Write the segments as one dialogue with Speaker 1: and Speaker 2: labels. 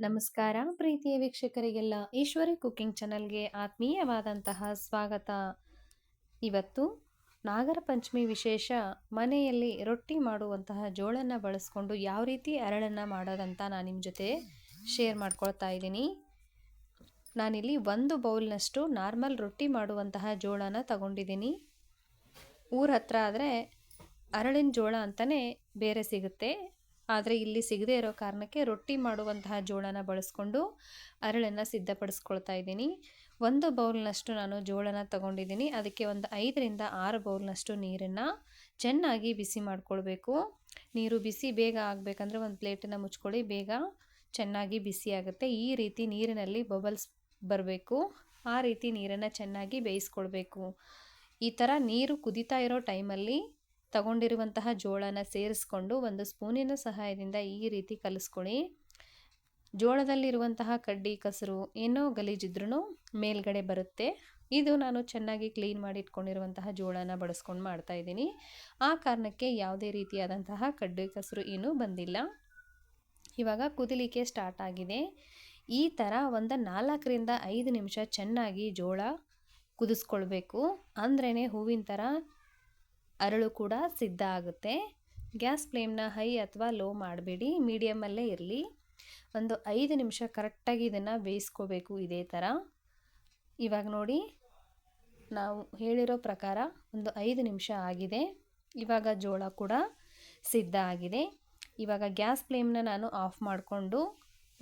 Speaker 1: ನಮಸ್ಕಾರ ಪ್ರೀತಿಯ ವೀಕ್ಷಕರಿಗೆಲ್ಲ ಈಶ್ವರಿ ಕುಕಿಂಗ್ ಚಾನಲ್ಗೆ ಆತ್ಮೀಯವಾದಂತಹ ಸ್ವಾಗತ. ಇವತ್ತು ನಾಗರ ಪಂಚಮಿ ವಿಶೇಷ ಮನೆಯಲ್ಲಿ ರೊಟ್ಟಿ ಮಾಡುವಂತಹ ಜೋಳನ ಬಳಸ್ಕೊಂಡು ಯಾವ ರೀತಿ ಅರಳನ್ನು ಮಾಡೋದಂತ ನಾನು ನಿಮ್ಮ ಜೊತೆ ಶೇರ್ ಮಾಡ್ಕೊಳ್ತಾ ಇದ್ದೀನಿ. ನಾನಿಲ್ಲಿ 1 ಬೌಲ್ನಷ್ಟು ನಾರ್ಮಲ್ ರೊಟ್ಟಿ ಮಾಡುವಂತಹ ಜೋಳನ ತಗೊಂಡಿದ್ದೀನಿ. ಊರ ಹತ್ರ ಆದರೆ ಅರಳಿನ ಜೋಳ ಅಂತಲೇ ಬೇರೆ ಸಿಗುತ್ತೆ, ಆದರೆ ಇಲ್ಲಿ ಸಿಗದೇ ಇರೋ ಕಾರಣಕ್ಕೆ ರೊಟ್ಟಿ ಮಾಡುವಂತಹ ಜೋಳನ ಬಳಸ್ಕೊಂಡು ಅರಳನ್ನು ಸಿದ್ಧಪಡಿಸ್ಕೊಳ್ತಾ ಇದ್ದೀನಿ. 1 ಬೌಲ್ನಷ್ಟು ನಾನು ಜೋಳನ ತಗೊಂಡಿದ್ದೀನಿ. ಅದಕ್ಕೆ ಒಂದು 5ರಿಂದ 6 ಬೌಲ್ನಷ್ಟು ನೀರನ್ನು ಚೆನ್ನಾಗಿ ಬಿಸಿ ಮಾಡ್ಕೊಳ್ಬೇಕು. ನೀರು ಬಿಸಿ ಬೇಗ ಆಗಬೇಕಂದ್ರೆ ಒಂದು ಪ್ಲೇಟನ್ನು ಮುಚ್ಕೊಳ್ಳಿ, ಬೇಗ ಚೆನ್ನಾಗಿ ಬಿಸಿ ಆಗುತ್ತೆ. ಈ ರೀತಿ ನೀರಿನಲ್ಲಿ ಬಬಲ್ಸ್ ಬರಬೇಕು, ಆ ರೀತಿ ನೀರನ್ನು ಚೆನ್ನಾಗಿ ಬೇಯಿಸ್ಕೊಳ್ಬೇಕು. ಈ ಥರ ನೀರು ಕುದೀತಾ ಇರೋ ಟೈಮಲ್ಲಿ ತಗೊಂಡಿರುವಂತಹ ಜೋಳನ ಸೇರಿಸ್ಕೊಂಡು ಒಂದು ಸ್ಪೂನಿನ ಸಹಾಯದಿಂದ ಈ ರೀತಿ ಕಲಿಸ್ಕೊಳ್ಳಿ. ಜೋಳದಲ್ಲಿರುವಂತಹ ಕಡ್ಡಿ ಕಸರು ಏನೋ ಗಲೀಜಿದ್ರೂ ಮೇಲ್ಗಡೆ ಬರುತ್ತೆ. ಇದು ನಾನು ಚೆನ್ನಾಗಿ ಕ್ಲೀನ್ ಮಾಡಿ ಇಟ್ಕೊಂಡಿರುವಂತಹ ಜೋಳನ ಬಳಸ್ಕೊಂಡು ಮಾಡ್ತಾ ಇದ್ದೀನಿ. ಆ ಕಾರಣಕ್ಕೆ ಯಾವುದೇ ರೀತಿಯಾದಂತಹ ಕಡ್ಡಿ ಕಸರು ಏನೂ ಬಂದಿಲ್ಲ. ಇವಾಗ ಕುದಿಲಿಕ್ಕೆ ಸ್ಟಾರ್ಟ್ ಆಗಿದೆ. ಈ ಥರ ಒಂದು 4ರಿಂದ 5 ನಿಮಿಷ ಚೆನ್ನಾಗಿ ಜೋಳ ಕುದಿಸ್ಕೊಳ್ಬೇಕು, ಅಂದ್ರೇ ಹೂವಿನ ಥರ ಅರಳು ಕೂಡ ಸಿದ್ಧ ಆಗುತ್ತೆ. ಗ್ಯಾಸ್ ಫ್ಲೇಮ್ನ ಹೈ ಅಥವಾ ಲೋ ಮಾಡಬೇಡಿ, ಮೀಡಿಯಮಲ್ಲೇ ಇರಲಿ. ಒಂದು 5 ನಿಮಿಷ ಕರೆಕ್ಟಾಗಿ ಇದನ್ನು ಬೇಯಿಸ್ಕೋಬೇಕು ಇದೇ ಥರ. ಇವಾಗ ನೋಡಿ, ನಾವು ಹೇಳಿರೋ ಪ್ರಕಾರ ಒಂದು 5 ನಿಮಿಷ ಆಗಿದೆ. ಇವಾಗ ಜೋಳ ಕೂಡ ಸಿದ್ಧ ಆಗಿದೆ. ಇವಾಗ ಗ್ಯಾಸ್ ಫ್ಲೇಮ್ನ ನಾನು ಆಫ್ ಮಾಡಿಕೊಂಡು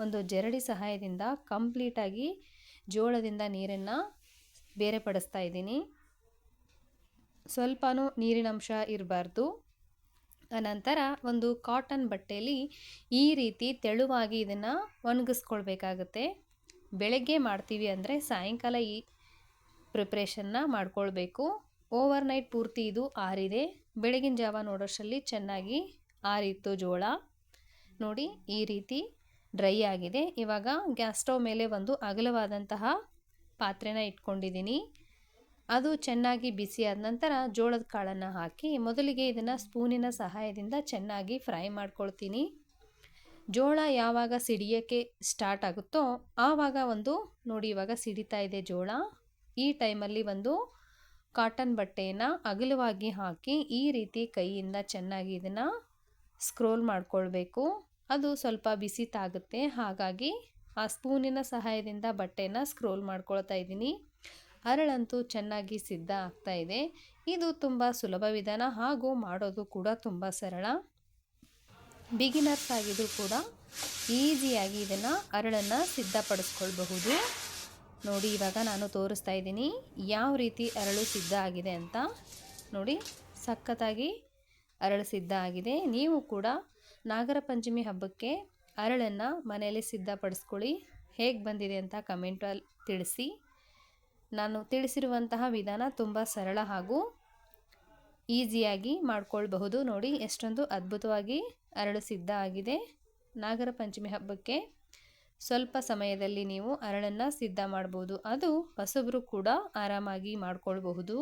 Speaker 1: ಒಂದು ಜರಡಿ ಸಹಾಯದಿಂದ ಕಂಪ್ಲೀಟಾಗಿ ಜೋಳದಿಂದ ನೀರನ್ನು ಬೇರೆ ಪಡಿಸ್ತಾ ಇದ್ದೀನಿ. ಸ್ವಲ್ಪನೂ ನೀರಿನಂಶ ಇರಬಾರ್ದು. ಅನಂತರ ಒಂದು ಕಾಟನ್ ಬಟ್ಟೆಯಲ್ಲಿ ಈ ರೀತಿ ತೆಳುವಾಗಿ ಇದನ್ನು ಒಣಗಿಸ್ಕೊಳ್ಬೇಕಾಗತ್ತೆ. ಬೆಳಗ್ಗೆ ಮಾಡ್ತೀವಿ ಅಂದರೆ ಸಾಯಂಕಾಲ ಈ ಪ್ರಿಪ್ರೇಷನ್ನ ಮಾಡ್ಕೊಳ್ಬೇಕು. ಓವರ್ನೈಟ್ ಪೂರ್ತಿ ಇದು ಆರಿದೆ. ಬೆಳಗಿನ ಜಾವ ನೋಡೋಷ್ಟರಲ್ಲಿ ಚೆನ್ನಾಗಿ ಆರಿತ್ತು ಜೋಳ. ನೋಡಿ, ಈ ರೀತಿ ಡ್ರೈ ಆಗಿದೆ. ಇವಾಗ ಗ್ಯಾಸ್ ಸ್ಟವ್ ಮೇಲೆ ಒಂದು ಅಗಲವಾದಂತಹ ಪಾತ್ರೆನ ಇಟ್ಕೊಂಡಿದ್ದೀನಿ. ಅದು ಚೆನ್ನಾಗಿ ಬಿಸಿ ಆದ ನಂತರ ಜೋಳದ ಕಾಳನ್ನು ಹಾಕಿ ಮೊದಲಿಗೆ ಇದನ್ನು ಸ್ಪೂನಿನ ಸಹಾಯದಿಂದ ಚೆನ್ನಾಗಿ ಫ್ರೈ ಮಾಡ್ಕೊಳ್ತೀನಿ. ಜೋಳ ಯಾವಾಗ ಸಿಡಿಯೋಕ್ಕೆ ಸ್ಟಾರ್ಟ್ ಆಗುತ್ತೋ ಆವಾಗ ನೋಡಿ, ಇವಾಗ ಸಿಡಿತಾ ಇದೆ ಜೋಳ. ಈ ಟೈಮಲ್ಲಿ ಒಂದು ಕಾಟನ್ ಬಟ್ಟೆಯನ್ನು ಅಗಲವಾಗಿ ಹಾಕಿ ಈ ರೀತಿ ಕೈಯಿಂದ ಚೆನ್ನಾಗಿ ಇದನ್ನು ಸ್ಕ್ರೋಲ್ ಮಾಡ್ಕೊಳ್ಬೇಕು. ಅದು ಸ್ವಲ್ಪ ಬಿಸಿ ತಾಗುತ್ತೆ, ಹಾಗಾಗಿ ಆ ಸ್ಪೂನಿನ ಸಹಾಯದಿಂದ ಬಟ್ಟೆನ ಸ್ಕ್ರೋಲ್ ಮಾಡ್ಕೊಳ್ತಾ ಇದ್ದೀನಿ. ಅರಳಂತೂ ಚೆನ್ನಾಗಿ ಸಿದ್ಧ ಆಗ್ತಾ ಇದೆ. ಇದು ತುಂಬ ಸುಲಭ ವಿಧಾನ ಹಾಗೂ ಮಾಡೋದು ಕೂಡ ತುಂಬ ಸರಳ. ಬಿಗಿನರ್ಸ್ ಆಗಿದ್ರು ಕೂಡ ಈಸಿಯಾಗಿ ಇದನ್ನು ಅರಳನ್ನು ಸಿದ್ಧಪಡಿಸ್ಕೊಳ್ಬಹುದು. ನೋಡಿ, ಇವಾಗ ನಾನು ತೋರಿಸ್ತಾ ಇದ್ದೀನಿ ಯಾವ ರೀತಿ ಅರಳು ಸಿದ್ಧ ಆಗಿದೆ ಅಂತ. ನೋಡಿ, ಸಖತ್ತಾಗಿ ಅರಳು ಸಿದ್ಧ ಆಗಿದೆ. ನೀವು ಕೂಡ ನಾಗರ ಪಂಚಮಿ ಹಬ್ಬಕ್ಕೆ ಅರಳನ್ನು ಮನೆಯಲ್ಲಿ ಸಿದ್ಧಪಡಿಸ್ಕೊಳ್ಳಿ. ಹೇಗೆ ಬಂದಿದೆ ಅಂತ ಕಮೆಂಟಲ್ಲಿ ತಿಳಿಸಿ. ನಾನು ತಿಳಿಸಿರುವಂತಹ ವಿಧಾನ ತುಂಬ ಸರಳ ಹಾಗೂ ಈಸಿಯಾಗಿ ಮಾಡ್ಕೊಳ್ಬಹುದು. ನೋಡಿ, ಎಷ್ಟೊಂದು ಅದ್ಭುತವಾಗಿ ಅರಳು ಸಿದ್ಧ ಆಗಿದೆ. ನಾಗರ ಪಂಚಮಿ ಹಬ್ಬಕ್ಕೆ ಸ್ವಲ್ಪ ಸಮಯದಲ್ಲಿ ನೀವು ಅರಳನ್ನು ಸಿದ್ಧ ಮಾಡ್ಬೋದು. ಅದು ಹೊಸಬರು ಕೂಡ ಆರಾಮಾಗಿ ಮಾಡ್ಕೊಳ್ಬಹುದು.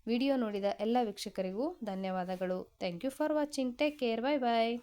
Speaker 1: ವಿಡಿಯೋ ನೋಡಿದ ಎಲ್ಲ ವೀಕ್ಷಕರಿಗೂ ಧನ್ಯವಾದಗಳು. Thank you for watching. Take care. Bye bye.